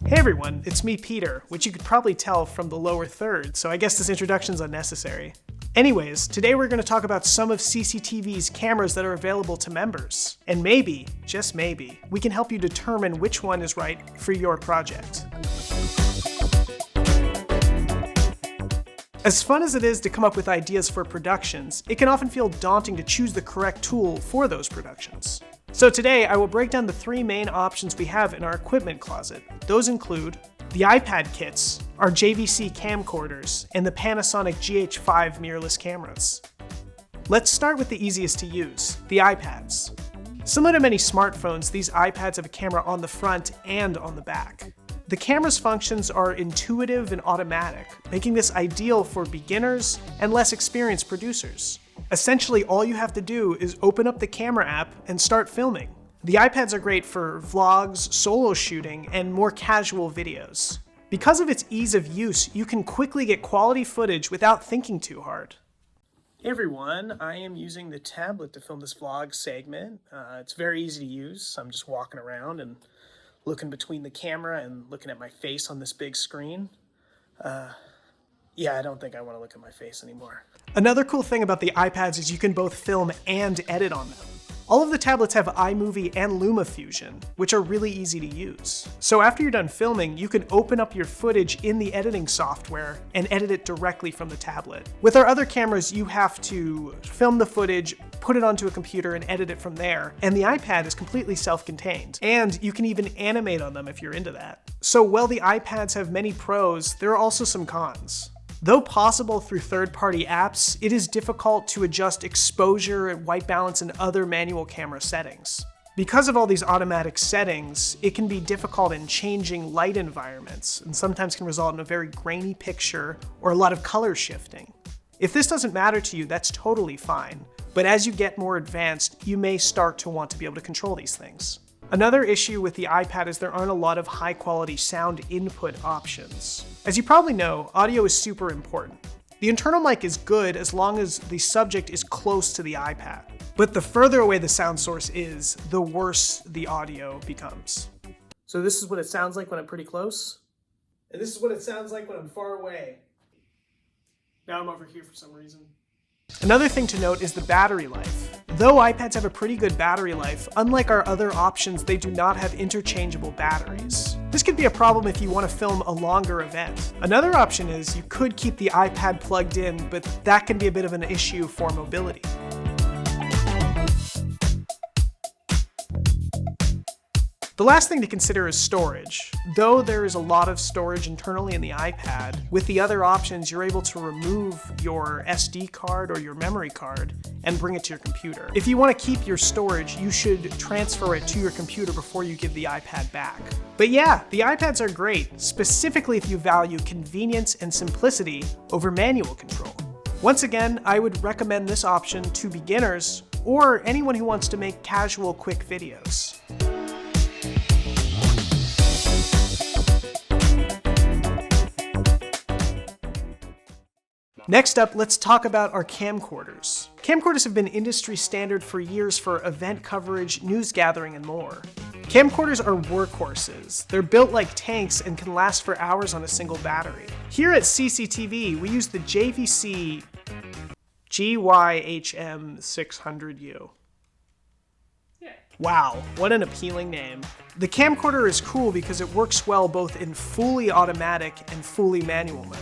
Hey everyone, it's me, Peter, which you could probably tell from the lower third, so I guess this introduction's unnecessary. Anyways, today we're going to talk about some of CCTV's cameras that are available to members. And maybe, just maybe, we can help you determine which one is right for your project. As fun as it is to come up with ideas for productions, it can often feel daunting to choose the correct tool for those productions. So today, I will break down the three main options we have in our equipment closet. Those include the iPad kits, our JVC camcorders, and the Panasonic GH5 mirrorless cameras. Let's start with the easiest to use, the iPads. Similar to many smartphones, these iPads have a camera on the front and on the back. The camera's functions are intuitive and automatic, making this ideal for beginners and less experienced producers. Essentially, all you have to do is open up the camera app and start filming. The iPads are great for vlogs, solo shooting, and more casual videos. Because of its ease of use, you can quickly get quality footage without thinking too hard. Hey everyone, I am using the tablet to film this vlog segment. It's very easy to use. I'm just walking around and looking between the camera and looking at my face on this big screen. Yeah, I don't think I want to look at my face anymore. Another cool thing about the iPads is you can both film and edit on them. All of the tablets have iMovie and LumaFusion, which are really easy to use. So after you're done filming, you can open up your footage in the editing software and edit it directly from the tablet. With our other cameras, you have to film the footage, put it onto a computer, and edit it from there. And the iPad is completely self-contained. And you can even animate on them if you're into that. So while the iPads have many pros, there are also some cons. Though possible through third-party apps, it is difficult to adjust exposure, white balance, and other manual camera settings. Because of all these automatic settings, it can be difficult in changing light environments, and sometimes can result in a very grainy picture or a lot of color shifting. If this doesn't matter to you, that's totally fine, but as you get more advanced, you may start to want to be able to control these things. Another issue with the iPad is there aren't a lot of high-quality sound input options. As you probably know, audio is super important. The internal mic is good as long as the subject is close to the iPad. But the further away the sound source is, the worse the audio becomes. So this is what it sounds like when I'm pretty close. And this is what it sounds like when I'm far away. Now I'm over here for some reason. Another thing to note is the battery life. Though iPads have a pretty good battery life, unlike our other options, they do not have interchangeable batteries. This could be a problem if you want to film a longer event. Another option is you could keep the iPad plugged in, but that can be a bit of an issue for mobility. The last thing to consider is storage. Though there is a lot of storage internally in the iPad, with the other options, you're able to remove your SD card or your memory card and bring it to your computer. If you want to keep your storage, you should transfer it to your computer before you give the iPad back. But yeah, the iPads are great, specifically if you value convenience and simplicity over manual control. Once again, I would recommend this option to beginners or anyone who wants to make casual, quick videos. Next up, let's talk about our camcorders. Camcorders have been industry standard for years for event coverage, news gathering, and more. Camcorders are workhorses. They're built like tanks and can last for hours on a single battery. Here at CCTV, we use the JVC GYHM600U. Wow, what an appealing name. The camcorder is cool because it works well both in fully automatic and fully manual mode.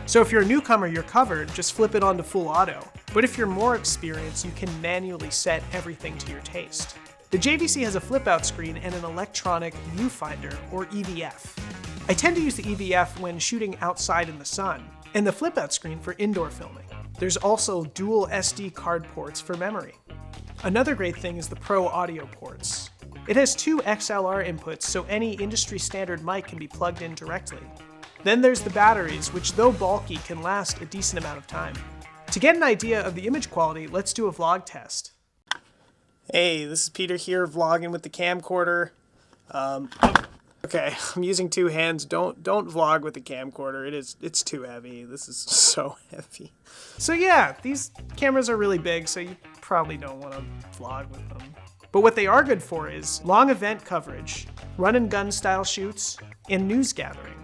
So if you're a newcomer, you're covered, just flip it on to full auto. But if you're more experienced, you can manually set everything to your taste. The JVC has a flip-out screen and an electronic viewfinder, or EVF. I tend to use the EVF when shooting outside in the sun, and the flip-out screen for indoor filming. There's also dual SD card ports for memory. Another great thing is the Pro audio ports. It has two XLR inputs, so any industry standard mic can be plugged in directly. Then there's the batteries, which though bulky, can last a decent amount of time. To get an idea of the image quality, let's do a vlog test. Hey, this is Peter here, vlogging with the camcorder. Okay, I'm using two hands. Don't vlog with the camcorder. It's too heavy. This is so heavy. So yeah, these cameras are really big, so you probably don't want to vlog with them. But what they are good for is long event coverage, run and gun style shoots, and news gathering.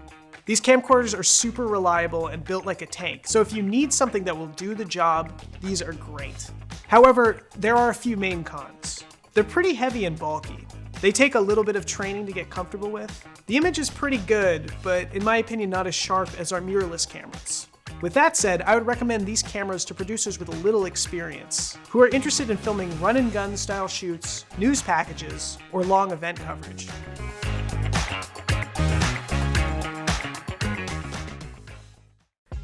These camcorders are super reliable and built like a tank, so if you need something that will do the job, these are great. However, there are a few main cons. They're pretty heavy and bulky. They take a little bit of training to get comfortable with. The image is pretty good, but in my opinion not as sharp as our mirrorless cameras. With that said, I would recommend these cameras to producers with a little experience, who are interested in filming run and gun style shoots, news packages, or long event coverage.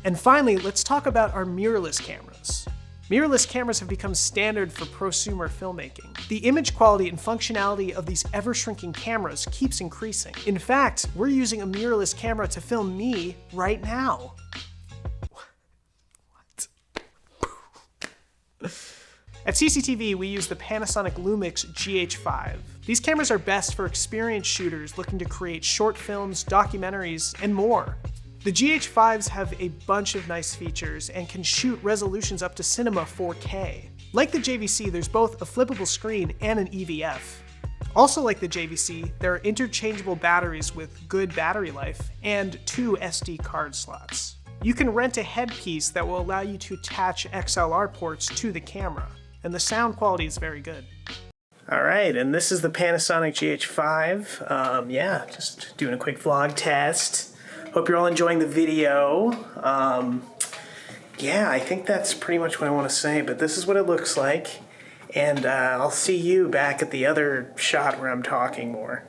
And finally, let's talk about our mirrorless cameras. Mirrorless cameras have become standard for prosumer filmmaking. The image quality and functionality of these ever-shrinking cameras keeps increasing. In fact, we're using a mirrorless camera to film me right now. What? At CCTV, we use the Panasonic Lumix GH5. These cameras are best for experienced shooters looking to create short films, documentaries, and more. The GH5s have a bunch of nice features and can shoot resolutions up to Cinema 4K. Like the JVC, there's both a flippable screen and an EVF. Also like the JVC, there are interchangeable batteries with good battery life and 2 SD card slots. You can rent a headpiece that will allow you to attach XLR ports to the camera, and the sound quality is very good. Alright, and this is the Panasonic GH5. Yeah, just doing a quick vlog test. Hope you're all enjoying the video. Yeah, I think that's pretty much what I want to say, but this is what it looks like. And I'll see you back at the other shot where I'm talking more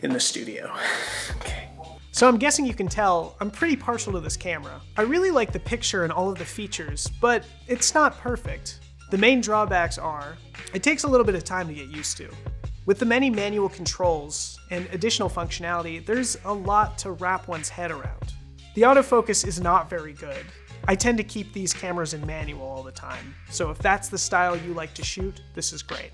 in the studio. Okay. So I'm guessing you can tell I'm pretty partial to this camera. I really like the picture and all of the features, but it's not perfect. The main drawbacks are, it takes a little bit of time to get used to. With the many manual controls and additional functionality, there's a lot to wrap one's head around. The autofocus is not very good. I tend to keep these cameras in manual all the time, so if that's the style you like to shoot, this is great.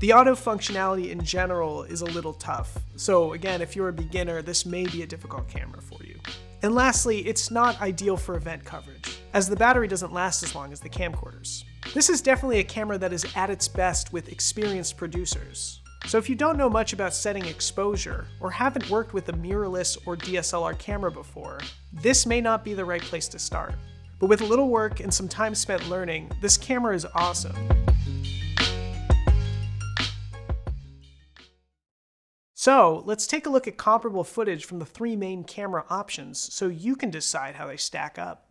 The auto functionality in general is a little tough, so again, if you're a beginner, this may be a difficult camera for you. And lastly, it's not ideal for event coverage, as the battery doesn't last as long as the camcorders. This is definitely a camera that is at its best with experienced producers. So if you don't know much about setting exposure, or haven't worked with a mirrorless or DSLR camera before, this may not be the right place to start. But with a little work and some time spent learning, this camera is awesome. So let's take a look at comparable footage from the 3 main camera options so you can decide how they stack up.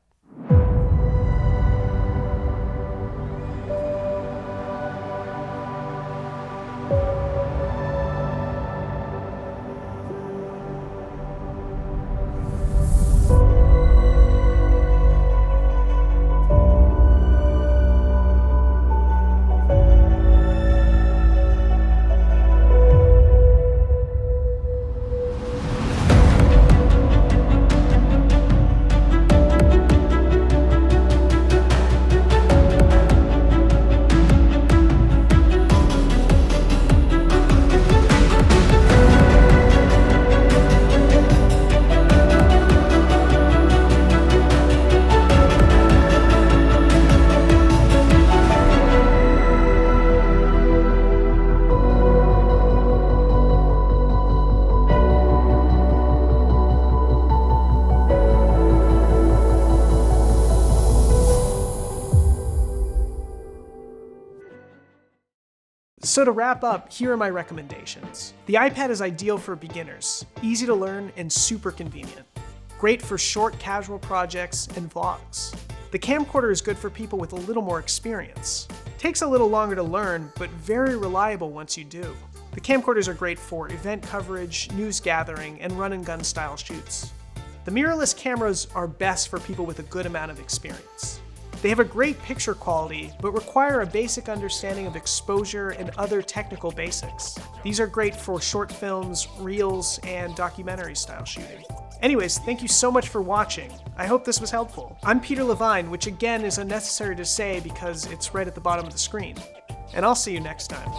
So to wrap up, here are my recommendations. The iPad is ideal for beginners, easy to learn and super convenient. Great for short casual projects and vlogs. The camcorder is good for people with a little more experience. Takes a little longer to learn, but very reliable once you do. The camcorders are great for event coverage, news gathering, and run and gun style shoots. The mirrorless cameras are best for people with a good amount of experience. They have a great picture quality, but require a basic understanding of exposure and other technical basics. These are great for short films, reels, and documentary style shooting. Anyways, thank you so much for watching. I hope this was helpful. I'm Peter Levine, which again is unnecessary to say because it's right at the bottom of the screen. And I'll see you next time.